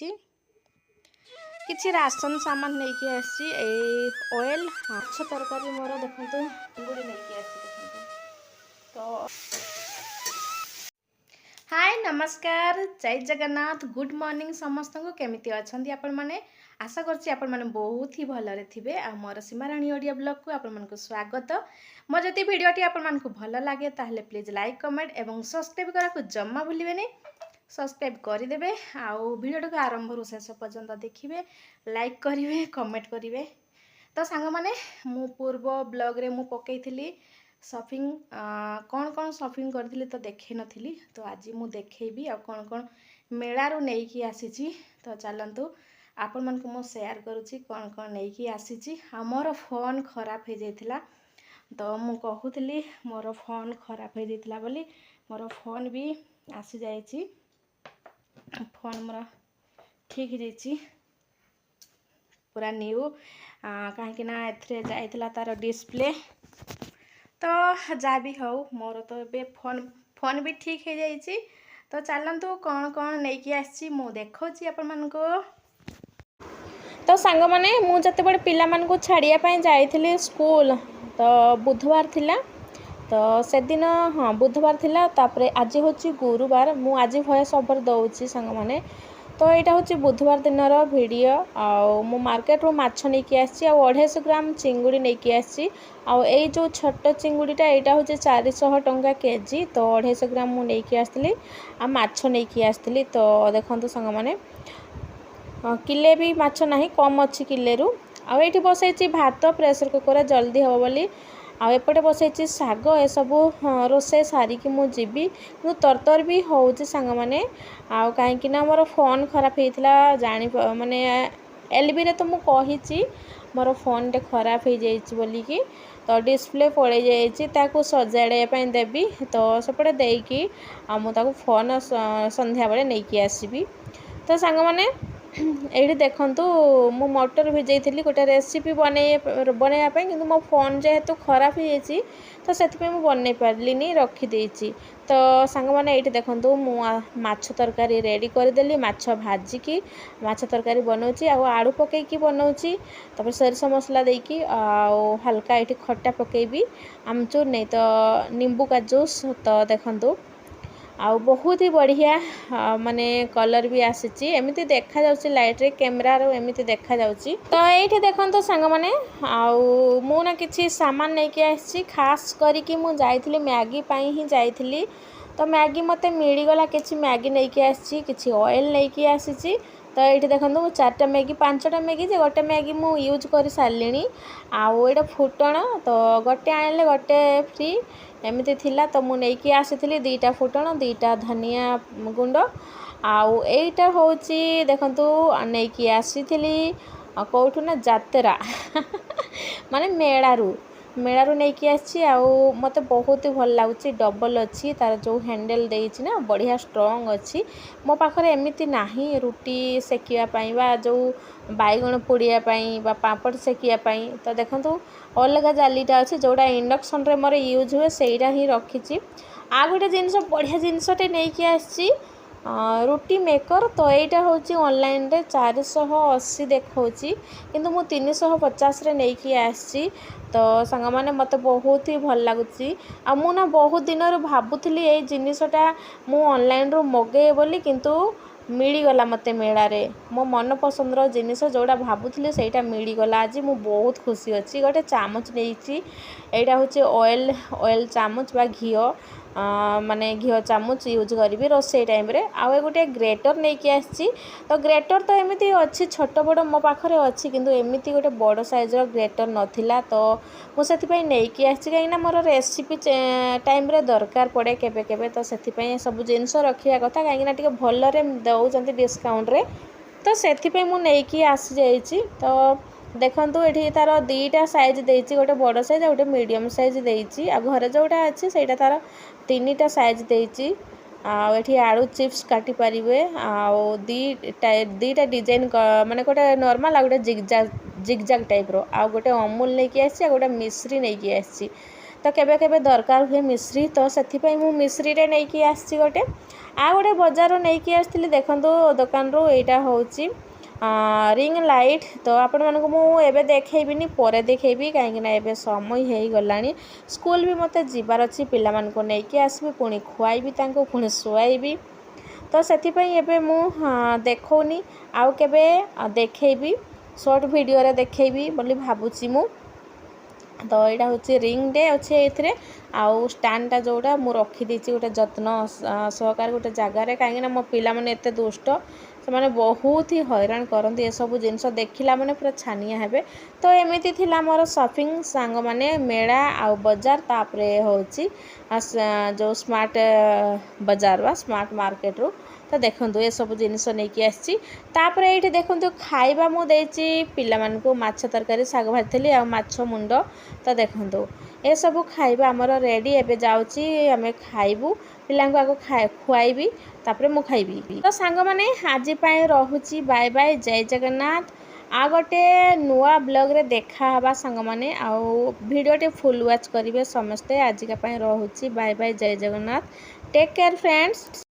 किसी राशन सामान नहीं कि आसी ऑयल माछ तरकारी मोर देखु चिंगुड़ी नहीं आसी तो हाय नमस्कार जय जगन्नाथ गुड मॉर्निंग समस्त को केमिति अछंती आपण माने आशा करछि आपण माने बहुत ही भलरे थिबे आ मोर सीमाराणी ऑडियो ब्लॉग को आपण मानकु स्वागत मो जति वीडियोटी आपण मानकु भल लागे ताहले प्लीज लाइक कमेंट एवं सब्सक्राइब करा को जम्मा भूलिबेनी सब्सक्राइब करदेवे आउ वीडियो को आरंभ रु शेष पर्यंत देखिए लाइक करेंगे कमेंट करेंगे तो सांग माने मु पूर्व ब्लॉग रे मु पकईली शॉपिंग कौन कौन शॉपिंग करी तो देखे नी तो आज मु देखेबी आ कौन कौन मेलारू नहीं आसी तो चलतु आपण मन को मु शेयर करुच्ची कौन कौन नहीं आसी मोर फोन खराब हो जाता तो मु कहूली मोर फोन खराब हो जाता बोली मोर फोन भी आसी जाइए फोन मोर ठीक है पूरा न्यू कहीं एथरे जाइला तार डिस्प्ले तो जहाँ भी हो मोर तो ए फोन भी ठीक हो जाइए तो चलतु कौन कौन नहीं आसी मु देखा आपण मान तो सांग माने मु जते बड़े पिला मान को छाड़िया जाइली स्कूल तो बुधवार थिला तो से दिन हाँ बुधवार थिला तापरे आज होची गुरुवार मु आज वॉइस ओवर दउची संग माने तो यहाँ हूँ बुधवार दिन वीडियो आउ मु मार्केट रू माछ नहीं आसी 250 ग्राम चिंगुड़ी नहीं आसी आउ ए जो छोट चिंगुड़ीटा यहाँ हूँ 400 टंका केजी तो 250 ग्राम मु नहीं आसती आ माछ नहीं आसती तो देखो संग माने किले भी माछ ना कम अच्छी किले रु आठी बसई भात प्रेसर कुकर जल्दी हम बोली आएपटे बसई शाग ए सब रोसे सारिकी मु जीवी कि तरतर भी होउची सांग माने आउ कहीं मोर फोन खराब होता जानी माने एलबी रे तो मु कही मोर फोन टे खराब हो जाइए बोलिकी तो डिस्प्ले पड़े जाइए सजाड़ा देवी तो सेपटे देकी मुझे फोन संध्या बेले नहीं आसबि तो सांग माने ये देखूँ मु मटर भिजई गोटे रेसिपी बनवाई कि मो फोन जेहेतु खराब हो तो से बन पार्ली रखीदे तो सांग मैंने ये देखूँ मु माछ तरकारी रेडी करदेली माछ भाजिकी माछ तरकारी बनाऊँगी आलू पकईकी बनाऊँगी तापर सरस मसला देकी हल्का ये खट्टा पकेबी आमचूर नहीं तो नींबू का जूस तो देखूँ आ बहुत ही बढ़िया माने कलर भी आसी एमती देखा जाउची लाइट रे कैमरा रो एमती देखा जाउची तो ये देखो सांग माने आउ मु ना किसी सामान नहीं कि आसी खास करी मु जाइथिली मैगी पाई ही जाइथिली तो मैगी मते मिलीगला किसी मैगी नहीं कि आसी किसी ऑयल नहीं कि आसी तो ये देखो 4टा मैगी 5टा मैगी जे गोटे मैगी मु यूज कर सारे आउ ये फुटण तो गोटे आने गोटे फ्री एमती थिला तो मु नहीं आसी 2टा फुटण 2टा धनिया गुंड आउ एटा होची देखंतु नहीं आसी कौठू ना जातरा माने मेड़ारू नहीं आसी मते बहुत ही भल लगुच डबल अच्छी तार जो हैंडल देइछि ना बढ़िया स्ट्रांग अच्छी मो पाखरे एमिति नाही रुटी सेकिया बा जो बैगण पोड़ियापाई बा पापड़ सेकियापाई तो देखंतु अलग जालीटा अच्छे जोड़ा इंडक्शन रे मोर यूज हुए सेटा ही रखी आ गोटे जिनस बढ़िया जिनसटे नहीं आसी रुटी मेकर तो यहाँ हूँ ऑनलाइन रे 480 देखौची किंतु मु 350 रे नहीं आसी तो सांग माने मते बहुत ही भल लगुची आ मु ना बहुत दिन भाबुथली ए जिनिसटा मु ऑनलाइन रो मगे बोली किंतु मिलीगला मते मेड़े मो मन पसंदर जिनिस जोड़ा भाबुथली सेटा मिलीगला आज मु बहुत खुशी अच्छी गोटे चामच नहीं यहाँ हूँ ऑयल चामच बा घी माने घी चामच यूज करी रोसे टाइम रे आउ गोटे ग्रेटर नहीं आसी तो ग्रेटर तो एमती अच्छी छोट बड़ मो पाखे अच्छी किंतु एमती गोटे बड़ साइज ग्रेटर नथिला तो मुझे नहीं आसी कहीं मोर रेसिपी टाइम रे दरकार पड़े केबे केबे तो से सब जिनस रखा कथा कहीं भलरे दौरान डिस्काउंट रे तो से मु नहीं आसी जाइए तो देखंतु एठी तार 2टा साइज देइछि गोटे बड़ साइज गोटे मीडियम साइज देइछि आ घरे जोटा अछि सेटा तार 3टा साइज देइछि आ एठी आलू चिप्स काटी परिबे आ दीटा डिजाइन माने गोटे नॉर्मल आ गोटे जिगजाग टाइप रो आ गोटे अमूल नहीं आसी आ गोटे मिश्री नहीं आसी तो केबे केबे दरकार हुए मिश्री तो से मु मिश्री रे नहीं आसी गोटे आ गोटे बजार नहीं कि आसती देखो दुकान रू यहाँ हूँ रिंग लाइट। तो आपण मानक मुझे देखी पर देखी कहीं समय हो गला स्कूल भी मत जीवार अच्छी पिला मानक नहीं आसबि पुणी खुआईबी पुणी शुआईबी। तो से देखनी आउ केबे देखेबी शॉर्ट वीडियो रे देखेबी बोली भाबुची मु। तो यहाँ हूँ रिंग डे अच्छे ये आउ स्टैंडटा जोड़ा मु रखीदी गोटे जत्न सहकार गोटे जगार कहीं मो पिला माने एते दुष्ट से मैंने बहुत ही हैरान करती ये सब जिनस देखला मैंने पूरा छानिया हेबे। तो एमती थिला मोर शॉपिंग सांग माने मेला आउ बजार तापरे होची जो स्मार्ट बजार वा स्मार्ट मार्केट रू। तो देखो ये सब जिनस नहीं आसी ये देखो खाइबा मुझे पिला मानकु माछ तरकारी साग भाजी आ माछ मुंड। तो देखो ये सब खाइबा आमर रेडी एबे जाउची आमे खाइबू पिला आगो खुआईबी तापरे मु खाइबी। तो सांग माने आज पाए रहुची बाय बाय जय जगन्नाथ। आ गोटे नुआ ब्लॉग रे देखा हवा सांग माने आउ वीडियोटी फुल वॉच करिवे समस्ते। आजिका पाए रहुची बाय बाय जय जगन्नाथ। Take care friends.